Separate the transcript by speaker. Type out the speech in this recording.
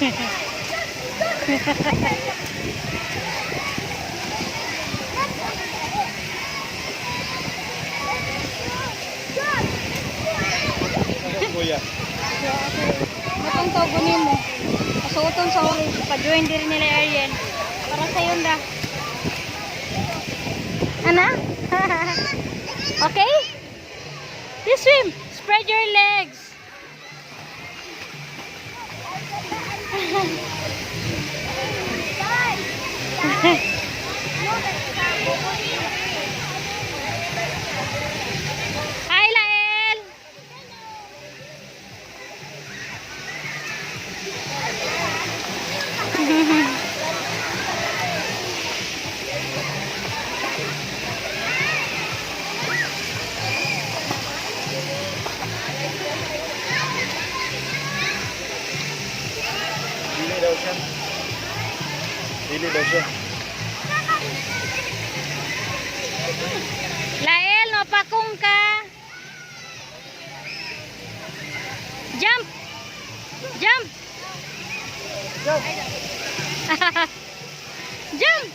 Speaker 1: Kuya.
Speaker 2: Matong tawag mo. Pasuoton sa orange. Pa-join din nila Ariel. Para sa'yo na. Ana? Okay? You swim. Spread your legs. Hi, Lael.
Speaker 1: Dili daw siya. Dili daw siya.
Speaker 2: Lael, mapakong ka. Jump. Jump. Jump.